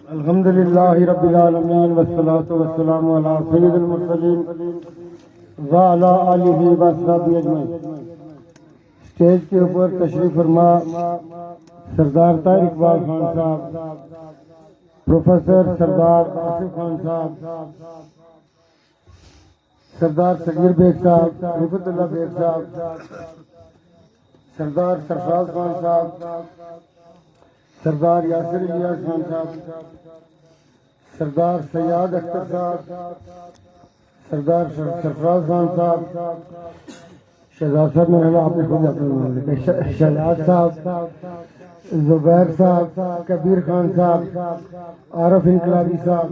الحمد للہ رب العالمین والصلاة والسلام علی سید المرسلین وعلی آلہ وصحبہ اجمعین۔ اسٹیج کے اوپر تشریف فرما سردار طاہر اقبال خان صاحب، پروفیسر سردار آصف خان صاحب، سردار صغیر بیگ صاحب، رفعت اللہ بیگ صاحب، سردار سرفراز خان صاحب، سردار یاسر الیاس خان صاحب، سردار سیاد اختر صاحب، سردار سرفراز خان صاحب، شہزاد صاحب نے آپ نے خود شہزاد صاحب، زبیر صاحب، کبیر خان صاحب، عارف انقلابی صاحب،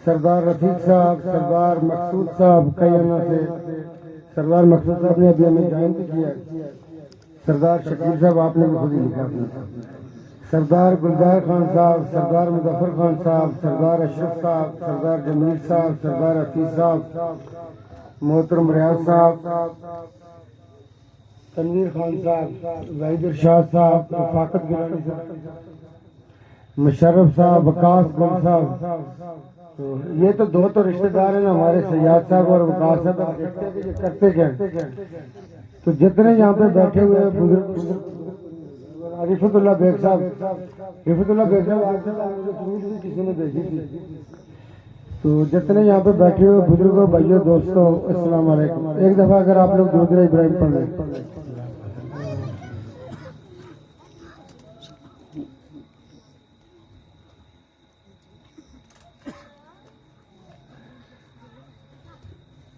سردار رفیق صاحب، سردار مقصود صاحب، کئی انا سے سردار مقصود صاحب نے ابھی ہمیں جوائن بھی کیا، سردار شکیل صاحب آپ نے بھی خود ہی لکھا اپنا، سردار گلزار خان صاحب، سردار مظفر خان صاحب، سردار اشرف صاحب، سردار جمیل صاحب، سردار حفیظ صاحب، محترم ریاض صاحب، تنویر خان صاحب، وحید ارشاد صاحب، رفاقت گیلانی صاحب، مشرف صاحب، وقاص گل صاحب۔ یہ تو دو تو رشتہ دار ہیں نا ہمارے، سیاد صاحب اور وقاص صاحب، دیکھتے ہیں کہ یہ کرتے کیا ہیں۔ تو جتنے یہاں پہ بیٹھے ہوئے بزرگ، رفعت اللہ بیگ صاحب، رفعت اللہ بیگ صاحب آپ سے مجھے فروٹ بھی کسی نے بھیجی تھی۔ تو جتنے یہاں پہ بیٹھے ہوئے بزرگوں، بھائیوں، دوستوں، السلام علیکم۔ ایک دفعہ اگر آپ لوگ درود ابراہیم پڑھ لیں۔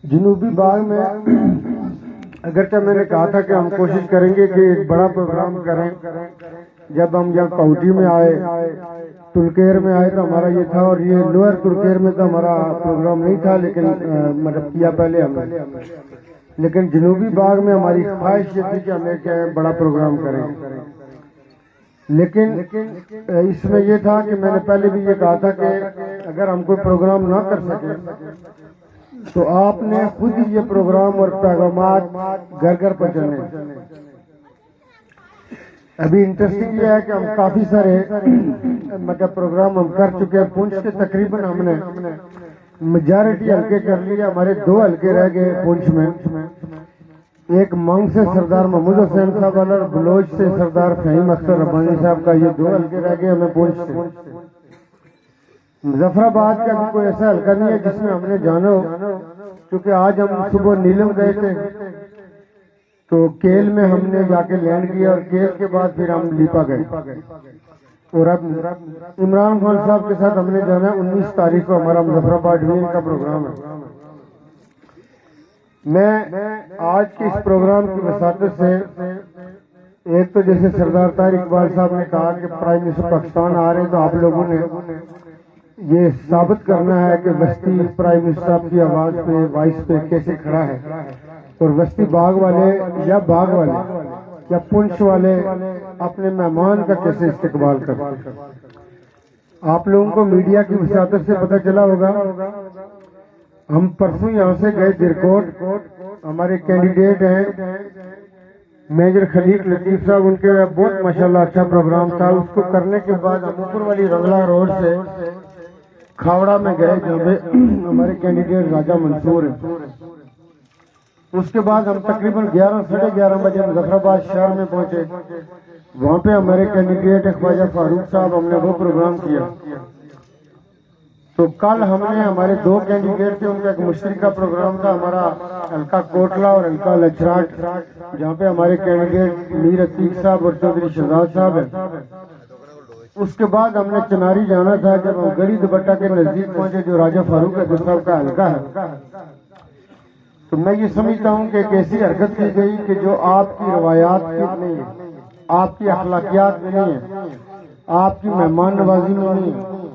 جنوبی باغ میں اگرچہ میں نے کہا تھا کہ ہم کوشش کریں گے کہ ایک بڑا پروگرام کریں، جب ہم یہاں کوٹھی میں آئے، تلکیر میں آئے تو ہمارا یہ تھا، اور یہ لوئر تلکیر میں تو ہمارا پروگرام نہیں تھا، لیکن مطلب کیا پہلے ہم نے، لیکن جنوبی باغ میں ہماری خواہش یہ تھی کہ ہم ایک بڑا پروگرام کریں۔ لیکن اس میں یہ تھا کہ میں نے پہلے بھی یہ کہا تھا کہ اگر ہم کوئی پروگرام نہ کر سکیں تو آپ نے خود ہی یہ پروگرام اور پیغامات گھر گھر پہنچانے۔ ابھی انٹرسٹنگ یہ ہے کہ ہم کافی سارے مطلب پروگرام ہم کر چکے ہیں پونچھ کے، تقریباً ہم نے میجارٹی حلقے کر لیے، ہمارے 2 حلقے رہ گئے پونچھ میں، ایک مانگ سے سردار محمود حسین صاحب والا اور بلوچ سے سردار فہیم اختر ربانی صاحب کا، یہ 2 حلقے رہ گئے ہمیں پونچھ سے۔ مظفر آباد کا بھی کوئی ایسا حلقہ نہیں ہے جس میں ہم نے جانا ہو، کیونکہ آج ہم صبح نیلم گئے تھے تو کیل میں ہم نے جا کے لینڈ کیا، اور کیل کے بعد پھر ہم لیپا گئے، اور اب عمران خان صاحب کے ساتھ ہم نے جانا ہے 19 تاریخ کو، ہمارا مظفر آباد ڈویژن کا پروگرام ہے۔ میں آج کے اس پروگرام کی وساطت سے ایک تو جیسے سردار طاہر اقبال صاحب نے کہا کہ پرائم منسٹر پاکستان آ رہے ہیں، تو آپ لوگوں نے یہ ثابت کرنا ہے کہ وسطی پرائم منسٹر صاحب کی آواز پہ، وائس پہ کیسے کھڑا ہے، اور وسطی باغ والے یا باغ والے یا پونچھ والے اپنے مہمان کا کیسے استقبال کرتے ہیں۔ آپ لوگوں کو میڈیا کی وساطت سے پتہ چلا ہوگا، ہم پرسوں یہاں سے گئے درکوٹ، ہمارے کینڈیڈیٹ ہیں میجر خلیق لطیف صاحب، ان کے بہت ماشاءاللہ اچھا پروگرام تھا۔ اس کو کرنے کے بعد ہم اوپر والی رنگلا روڈ سے کھاوڑا میں گئے جہاں پہ ہمارے کینڈیڈیٹ راجہ منصور ہیں۔ اس کے بعد ہم تقریباً 11 ساڑھے 11 بجے مظفر آباد شہر میں پہنچے، وہاں پہ ہمارے کینڈیڈیٹ خواجہ فاروق صاحب، ہم نے وہ پروگرام کیا۔ تو کل ہم نے ہمارے 2 کینڈیڈیٹ تھے، ان کا ایک مشترکہ پروگرام تھا، ہمارا حلقہ کوٹلہ اور حلقہ لچراٹ، جہاں پہ ہمارے کینڈیڈیٹ میر عتیق صاحب اور چودھری شہزاد صاحب ہیں۔ اس کے بعد ہم نے چناری جانا تھا، جب ہم گڑی دوپٹہ کے نزدیک پہنچے جو راجہ فاروق صاحب کا حلقہ ہے، تو میں یہ سمجھتا ہوں کہ ایک ایسی حرکت کی گئی کہ جو آپ کی روایات کی نہیں ہے، آپ کی اخلاقیات میں نہیں ہے، آپ کی مہمان نوازی میں نہیں ہے،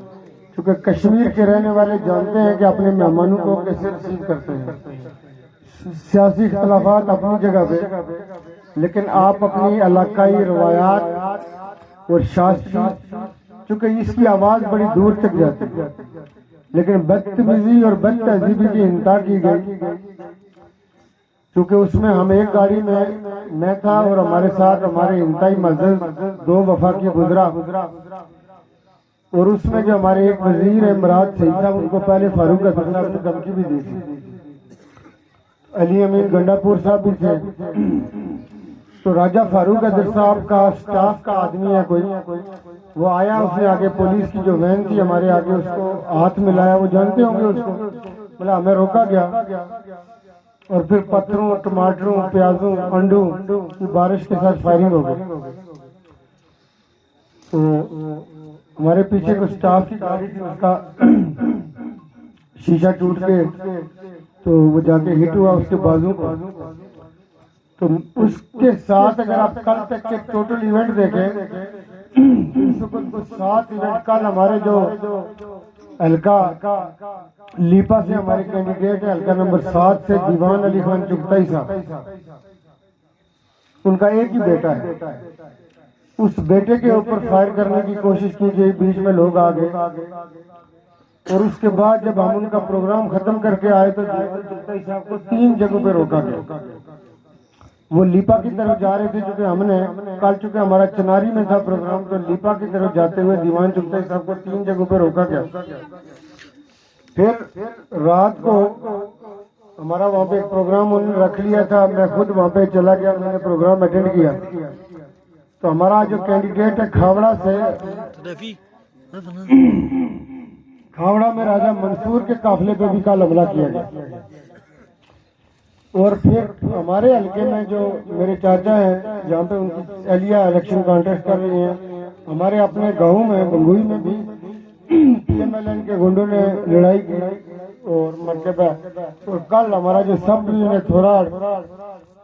چونکہ کشمیر کے رہنے والے جانتے ہیں کہ اپنے مہمانوں کو کیسے ریسیو کرتے ہیں۔ سیاسی اختلافات اپنی جگہ پہ، لیکن آپ اپنی علاقائی روایات اور شاستری، چونکہ اس کی آواز بڑی دور تک جاتی ہے، لیکن بدتمیزی اور بد تہذیبی کی انتہا کی گئی۔ چونکہ اس میں ہم ایک گاڑی میں تھا اور ہمارے ساتھ ہمارے انتہائی معزز 2 وفاقی گزرا، اور اس میں جو ہمارے ایک وزیر ہے مراد سعید صاحب، ان کو پہلے فاروق اظہر صاحب نے دھمکی بھی دی تھی، علی امین گنڈا پور صاحب بھی تھے۔ تو راجہ فاروق اظہر صاحب کا سٹاف کا آدمی ہے کوئی، وہ آیا، اس نے آگے پولیس کی جو وین تھی ہمارے آگے اس کو ہاتھ ملایا، وہ جانتے ہوں گے اس کو، بولا ہمیں روکا گیا، اور پھر پتھروں ٹماٹروں پیازوں انڈوں کی بارش کے ساتھ فائرنگ ہو گئی۔ تو ہمارے پیچھے کچھ سٹاف کی گاڑی تھی، اس کا شیشہ ٹوٹ کے تو وہ جا کے ہٹ ہوا اس کے بازو کو۔ تو اس کے ساتھ اگر آپ کل تک کے ٹوٹل ایونٹ دیکھیں، 7 ایونٹ کل ہمارے جو حلقہ لیپا سے ہمارے کینڈیڈیٹ ہے حلقہ نمبر 7 سے دیوان علی خان چغتائی صاحب، ان کا ایک ہی بیٹا ہے، اس بیٹے کے اوپر فائر کرنے کی کوشش کی گئی، بیچ میں لوگ آ گئے، اور اس کے بعد جب ہم ان کا پروگرام ختم کر کے آئے تو دیوان چغتائی صاحب کو 3 جگہوں پہ روکا گیا۔ وہ لیپا کی طرف جا رہے تھے، چونکہ ہم نے کل چونکہ ہمارا چناری میں تھا پروگرام، تو لیپا کی طرف جاتے ہوئے دیوان چغتائی صاحب کو 3 جگہوں پہ روکا گیا۔ پھر رات کو ہمارا وہاں پہ ایک پروگرام انہوں نے رکھ لیا تھا، میں خود وہاں پہ چلا گیا، میں نے پروگرام اٹینڈ کیا۔ تو ہمارا جو کینڈیڈیٹ ہے کھاوڑا سے، کھاوڑا میں راجہ منصور کے قافلے پہ بھی کل حملہ کیا گیا۔ اور پھر ہمارے حلقے میں جو میرے چاچا ہیں جہاں پہ ان کی اہلیہ الیکشن کانٹیسٹ کر رہی ہیں، ہمارے اپنے گاؤں میں بنگوئی میں بھی PMLN کے گنڈوں نے لڑائی کی اور مرتبہ، اور کل ہمارا جو سب ڈویژن ہے تھوراڑ،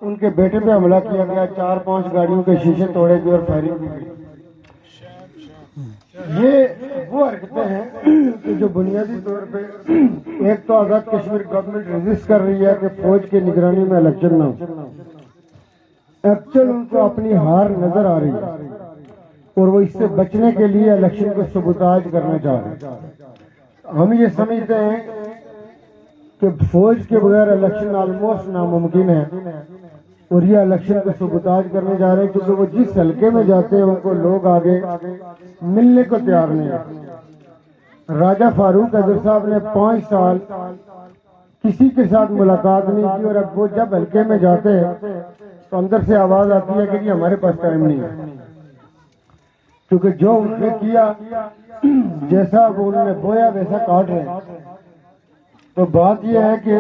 ان کے بیٹے پہ حملہ کیا گیا، 4-5 گاڑیوں کے شیشے توڑے گئے اور فائرنگ کی گئی۔ یہ وہ حرکتیں ہیں کہ جو بنیادی طور پہ ایک تو آزاد کشمیر گورنمنٹ ریزسٹ کر رہی ہے کہ فوج کی نگرانی میں الیکشن نہ ہو، ایکچوئل ان کو اپنی ہار نظر آ رہی ہے اور وہ اس سے بچنے کے لیے الیکشن کو سبوتاج کرنا چاہ رہے ہیں۔ ہم یہ سمجھتے ہیں کہ فوج کے بغیر الیکشن آلموسٹ ناممکن ہے، اور یہ الیکشن کو سبوتاج کرنے جا رہے ہیں، کیونکہ وہ جس حلقے میں جاتے ہیں ان کو لوگ آگے ملنے کو تیار نہیں ہے۔ راجہ فاروق اظہر صاحب نے 5 سال کسی کے ساتھ ملاقات نہیں کی، اور اب وہ جب حلقے میں جاتے ہیں تو اندر سے آواز آتی ہے کہ جی ہمارے پاس ٹائم نہیں ہے، کیونکہ جو انہوں نے کیا، جیسا وہ انہوں نے بویا ویسا کاٹ رہے ہیں۔ تو بات یہ ہے کہ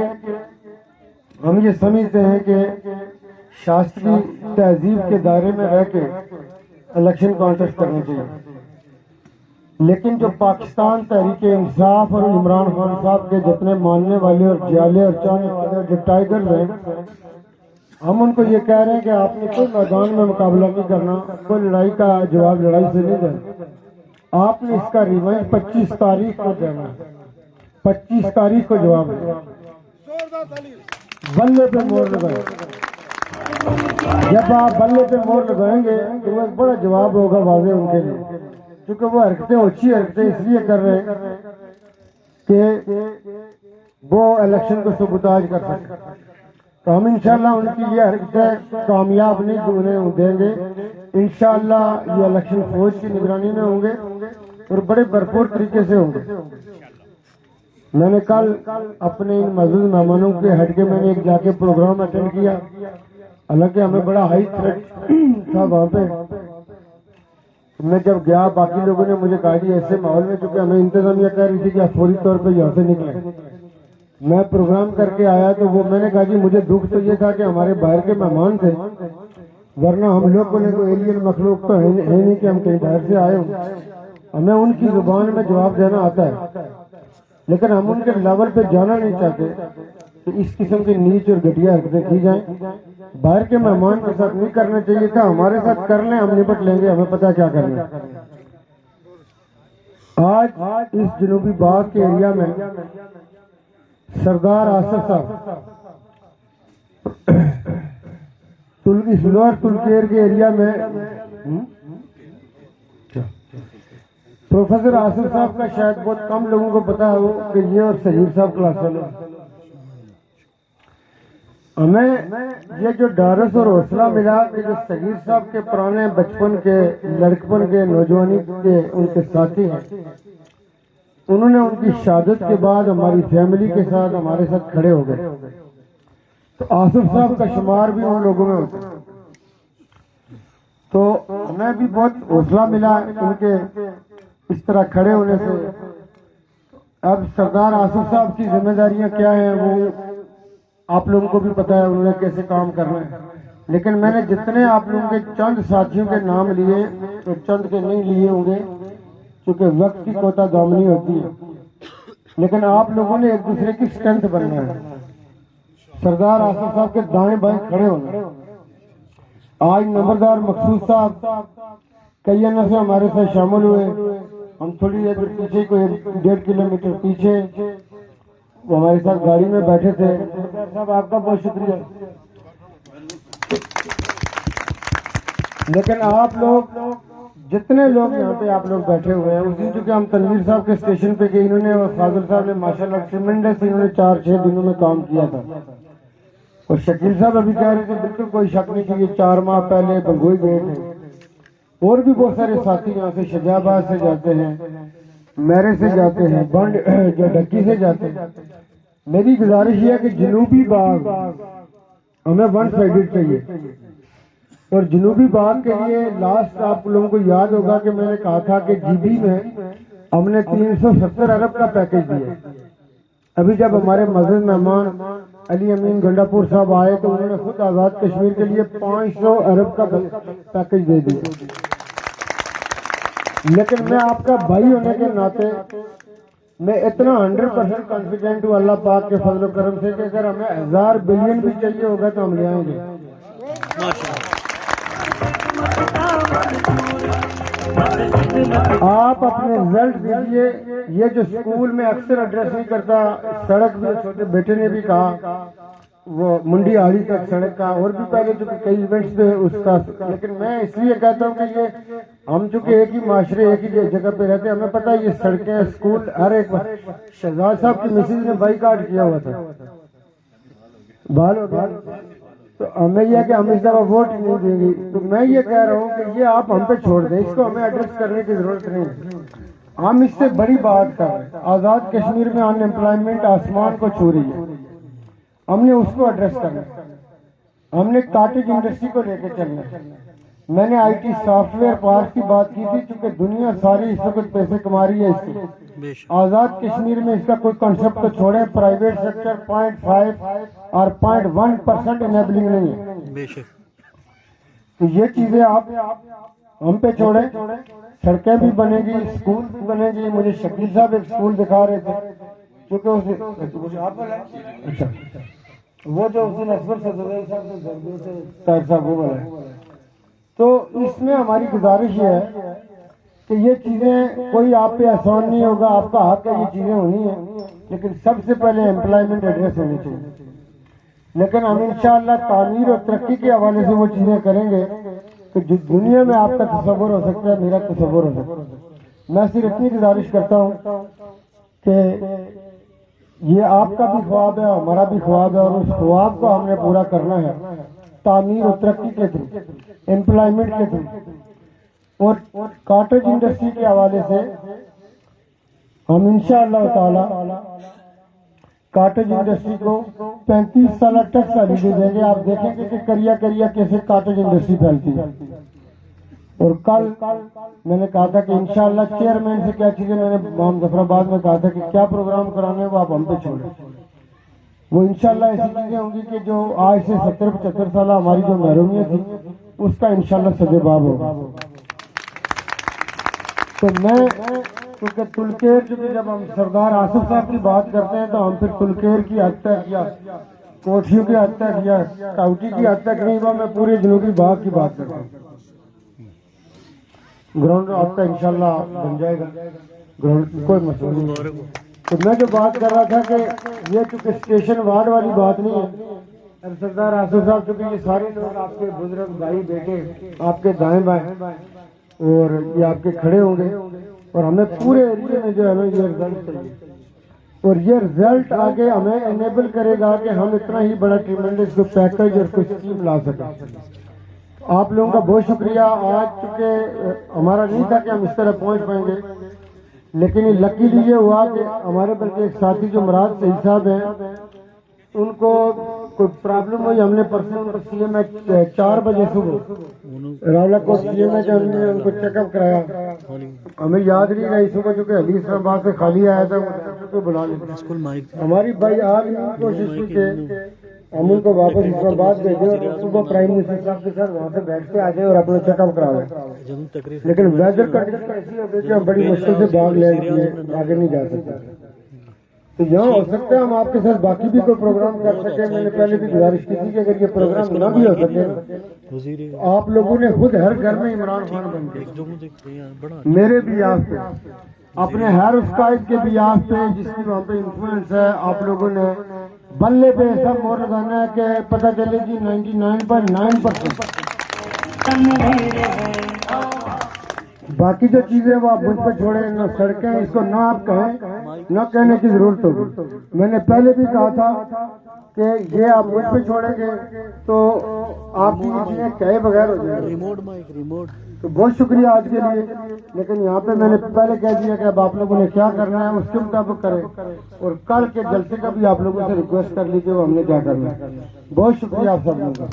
ہم یہ سمجھتے ہیں کہ شاستری تہذیب کے دائرے میں رہ کے الیکشن کانٹیسٹ کرنا چاہیے، لیکن جو پاکستان تحریک انصاف اور عمران خان صاحب کے جتنے ماننے والے اور جیالے اور چاہنے والے اور جو ٹائیگر ہیں، ہم ان کو یہ کہہ رہے ہیں کہ آپ نے کوئی میدان میں مقابلہ نہیں کرنا، کوئی لڑائی کا جواب لڑائی سے نہیں دینا، آپ نے اس کا ریونج 25 تاریخ کو دینا ہے، 25 تاریخ کو جواب دینا، بلے پہ مور لگائیں۔ جب آپ بلے پہ مور لگائیں گے تو وہ ایک بڑا جواب ہوگا واضح ان کے لیے، کیونکہ وہ حرکتیں اچھی حرکتیں اس لیے کر رہے ہیں کہ وہ الیکشن کو سبوتاج کر سکیں۔ تو ہم انشاءاللہ ان کی یہ حرکتیں کامیاب نہیں انہیں دیں گے، انشاءاللہ یہ الیکشن فوج کی نگرانی میں ہوں گے اور بڑے بھرپور طریقے سے ہوں گے۔ میں نے کل اپنے ان معزز مہمانوں کے ہٹ کے میں نے ایک جا کے پروگرام اٹینڈ کیا، حالانکہ ہمیں بڑا ہائی تھریٹ تھا وہاں پہ۔ میں جب گیا باقی لوگوں نے مجھے کہا کہ ایسے ماحول میں، چونکہ ہمیں انتظامیہ کہہ رہی تھی کہ آپ فوری طور پہ یہاں سے نکلیں، میں پروگرام کر کے آیا تو وہ میں نے کہا جی مجھے دکھ تو یہ تھا کہ ہمارے باہر کے مہمان تھے، ورنہ ہم لوگ کو کوئی ایلین مخلوق تو ہے نہیں کہ ہم کہیں باہر سے آئے ہوں، ہمیں ان کی زبان میں جواب دینا آتا ہے، لیکن ہم ان کے لیول پہ جانا نہیں چاہتے کہ اس قسم کی نیچ اور گھٹیا حرکتیں کی جائیں۔ باہر کے مہمان کے ساتھ نہیں کرنا چاہیے تھا، ہمارے ساتھ کر لیں، ہم نپٹ لیں گے، ہمیں پتہ کیا کرنا ہے۔ آج اس جنوبی باغ کے ایریا میں سردار آصف صاحب لوئر تلکیر کے ایریا میں پروفیسر آصف صاحب کا شاید بہت کم لوگوں کو پتا ہو کہ یہ اور سہیر صاحب کلاس والے ہمیں یہ جو ڈارس اور حوصلہ ملا کہ جو صغیر صاحب کے پرانے بچپن کے لڑکپن کے نوجوانی کے ان کے ساتھی ہیں، انہوں نے ان کی شہادت کے بعد ہماری فیملی کے ساتھ ہمارے ساتھ کھڑے ہو گئے، تو آصف صاحب کا شمار بھی ان لوگوں میں ہوتا ہے۔ تو ہمیں بھی بہت حوصلہ ملا ان کے اس طرح کھڑے ہونے سے۔ اب سردار آصف صاحب کی ذمہ داریاں کیا ہیں وہ آپ لوگوں کو بھی پتا ہے، انہوں نے کیسے کام کرنا ہے، لیکن میں نے جتنے آپ لوگوں کے چند ساتھیوں کے نام لیے تو چند کے نہیں لیے ہوں گے کیونکہ وقت کی کوتا دامنی ہوتی ہے، لیکن آپ لوگوں نے ایک دوسرے کی اسٹرینتھ بننا ہے، سردار آصف صاحب کے دائیں بائیں کھڑے ہونا۔ آج نمبردار مقصود صاحب کئی انوں سے ہمارے ساتھ شامل ہوئے، ہم تھوڑی دیر پیچھے کوئی 1.5 کلومیٹر پیچھے وہ ہمارے ساتھ گاڑی میں بیٹھے تھے۔ صاحب آپ کا بہت شکریہ، لیکن آپ لوگ جتنے لوگ یہاں پہ آپ لوگ بیٹھے ہوئے ہیں، اس دن چونکہ ہم تنویر صاحب کے اسٹیشن پہ گئے، انہوں نے اور فاضل صاحب نے ماشاءاللہ ٹریمنڈس انہوں نے 4-6 دنوں میں کام کیا تھا، اور شکیل صاحب ابھی کہہ رہے تھے بالکل کوئی شک نہیں کہ یہ 4 ماہ پہلے بنگوئی گئے تھے، اور بھی بہت سارے ساتھی یہاں سے شجاع آباد سے جاتے ہیں، میرے سے جاتے ہیں، بنڈ جو ڈکی سے جاتے ہیں۔ میری گزارش یہ ہے کہ جنوبی باغ ہمیں 1 سائیڈڈ چاہیے، اور جنوبی باغ کے لیے لاسٹ آپ لوگوں کو یاد ہوگا کہ میں نے کہا تھا کہ جی بی میں ہم نے 370 ارب کا پیکج دیا۔ ابھی جب ہمارے معزز مہمان علی امین گنڈا پور صاحب آئے تو انہوں نے خود آزاد کشمیر کے لیے 500 ارب کا پیکج دے دیا، لیکن میں آپ کا بھائی ہونے کے ناطے میں اتنا 100% کانفیڈنٹ ہوں اللہ پاک کے فضل و کرم سے کہ اگر ہمیں 1000 بلین بھی چاہیے ہوگا تو ہم لے آئیں گے۔ آپ اپنے رزلٹ دیجیے، یہ جو اسکول میں اکثر ایڈریس نہیں کرتا، سڑک بھی چھوٹے بیٹے نے بھی کہا وہ منڈی آڑی تک سڑک کا، اور بھی پہلے جو کئی ایونٹس پہ اس کا، لیکن میں اس لیے کہتا ہوں کہ یہ ہم چونکہ ایک ہی معاشرے ایک ہی جگہ پہ رہتے ہیں، ہمیں پتہ ہے یہ سڑکیں اسکول ہر ایک شہزاد صاحب کی مسز نے بائی کاٹ کیا ہوا تھا، بال ہو گیا، تو ہمیں یہ ہے کہ ہم اس دفعہ ووٹ نہیں دیں گے، تو میں یہ کہہ رہا ہوں کہ یہ آپ ہم پہ چھوڑ دیں، اس کو ہمیں ایڈریس کرنے کی ضرورت نہیں ہے۔ ہم اس سے بڑی بات کر رہے ہیں، آزاد کشمیر میں ان امپلائمنٹ آسمان کو چھو رہی ہے، ہم نے اس کو ایڈریس کرنا ہے، ہم نے کاٹیج انڈسٹری کو لے کے چلنا ہے۔ میں نے I T soft where park کی بات کی تھی، چونکہ دنیا ساری اس وقت پیسے کما رہی ہے اس سے، آزاد کشمیر میں اس کا کوئی کنسپٹ تو چھوڑیں، پرائیویٹ سیکٹر 0.5 اور 0.1% انیبلنگ نہیں ہے، تو یہ چیزیں آپ ہم پہ چھوڑیں، سڑکیں بھی بنے گی، اسکول بھی بنے گی۔ مجھے شکیل صاحب ایک اسکول دکھا رہے تھے، کیونکہ وہ جو اس دن اکبر صاحب وہ بولا ہے، تو اس میں ہماری گزارش یہ ہے کہ یہ چیزیں کوئی آپ پہ آسان نہیں ہوگا، آپ کا حق ہے یہ چیزیں ہونی ہیں، لیکن سب سے پہلے امپلائمنٹ ایڈریس ہونی چاہیے، لیکن ہم انشاءاللہ تعمیر اور ترقی کے حوالے سے وہ چیزیں کریں گے کہ جو دنیا میں آپ کا تصور ہو سکتا ہے میرا تصور ہو سکتا ہے۔ میں صرف اتنی گزارش کرتا ہوں کہ یہ آپ کا بھی خواب ہے، ہمارا بھی خواب ہے، اور اس خواب کو ہم نے پورا کرنا ہے تعمیر اور ترقی کے تھرو، امپلائمنٹ کے تھرو، اور کاٹیج انڈسٹری کے حوالے سے ہم انشاءاللہ تعالی کاٹیج انڈسٹری کو 35 سالہ ٹیکس ہالیڈے دیں گے۔ آپ دیکھیں گے کہ کریا کریا کیسے کاٹیج انڈسٹری پھیلتی ہے، اور کل میں نے کہا تھا کہ انشاءاللہ چیئرمین سے کیا چیزیں میں نے مظفر آباد میں کہا تھا کہ کیا پروگرام کرانے وہ آپ ہم پہ چھوڑیں، وہ انشاءاللہ ایسی چیزیں ہوں گی کہ جو آج سے 70-75 سالہ ہماری جو محرومیت تھی اس کا انشاءاللہ سدباب ہوگا۔ تو میں کیونکہ تلکیر جب ہم سردار آصف صاحب کی بات کرتے ہیں تو ہم پھر تلکیر کی حد تک یا کوٹھیوں کی حد تک یا کاؤٹی کی حد تک نہیں، وہ میں پورے جنوبی باغ کی بات کرتا ہوں۔ گراؤنڈ آپ کا انشاءاللہ بن جائے گا، گراؤنڈ کوئی مسئلہ نہیں۔ تو میں جو بات کر رہا تھا کہ یہ چونکہ اسٹیشن وارڈ والی بات نہیں ہے، سردار آصف صاحب چونکہ یہ سارے لوگ آپ کے بزرگ بھائی بیٹے آپ کے دائیں بائیں اور یہ آپ کے کھڑے ہوں گے، اور ہمیں پورے ایریے میں جو ہے نا یہ رزلٹ چاہیے، اور یہ رزلٹ آگے ہمیں انیبل کرے گا کہ ہم اتنا ہی بڑا ٹریمنڈس کو پیکج اور کوئی اسکیم لا سکیں. آپ لوگوں کا بہت شکریہ. آج چونکہ ہمارا نہیں تھا کہ ہم اس طرح پہنچ پائیں گے، لیکن یہ لکیلی یہ ہوا کہ ہمارے بلکہ ایک ساتھی جو مراد سعید صاحب ہیں، ان کو کوئی پرابلم ہوئی. ہم نے پرسوں سی ایم میں 4 بجے صبح راولہ کو سی ایم میں ہم نے ان کو چیک اپ کرایا. ہمیں یاد نہیں رہی صبح چونکہ حدیث اسلام آباد سے خالی آیا تھا کو بلا لیں. ہماری بھائی آج بھی کوشش کی کہ ہم ان کو واپس اسلام آباد بھیجے اور صبح پرائم منسٹر صاحب کے ساتھ وہاں سے بیٹھ کے آ جائے اور اپنا چیک اپ کرا لیں. لیکن ویدر کنڈیشن ایسی ہو گئی کہ ہم بڑی مشکل سے باغ لے آگے نہیں جا سکتے. تو یہاں ہو سکتا ہے ہم آپ کے ساتھ باقی بھی کوئی پروگرام کر سکیں. میں نے پہلے بھی گزارش کی تھی کہ اگر یہ پروگرام نہ بھی ہو سکے، آپ لوگوں نے خود ہر گھر میں عمران خان بن کے میرے بھی آپ پہ، اپنے ہر اس قائد کے بھی آپ پہ جس کی وہاں پہ انفلوئنس ہے، آپ لوگوں نے بلے پہ ایسا مور لگانا ہے کہ پتہ چلے جی 99.9%. باقی جو چیزیں وہ آپ مجھ پہ چھوڑیں، نہ سڑکیں، اس کو نہ آپ کہیں، نہ کہنے کی ضرورت ہوگی. میں نے پہلے بھی کہا تھا کہ یہ آپ مجھ پہ چھوڑیں گے تو آپ کی چیزیں کہے بغیر ہو جائیں گے. تو بہت شکریہ آج کے لیے. لیکن یہاں پہ میں نے پہلے کہہ دیا کہ اب آپ لوگوں نے کیا کرنا ہے اس کے مطابق کریں، اور کل کے جلسے کا بھی آپ لوگوں سے ریکویسٹ کر لیجیے وہ ہم نے کیا کرنا ہے. بہت شکریہ آپ سب لوگوں کا.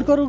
کرو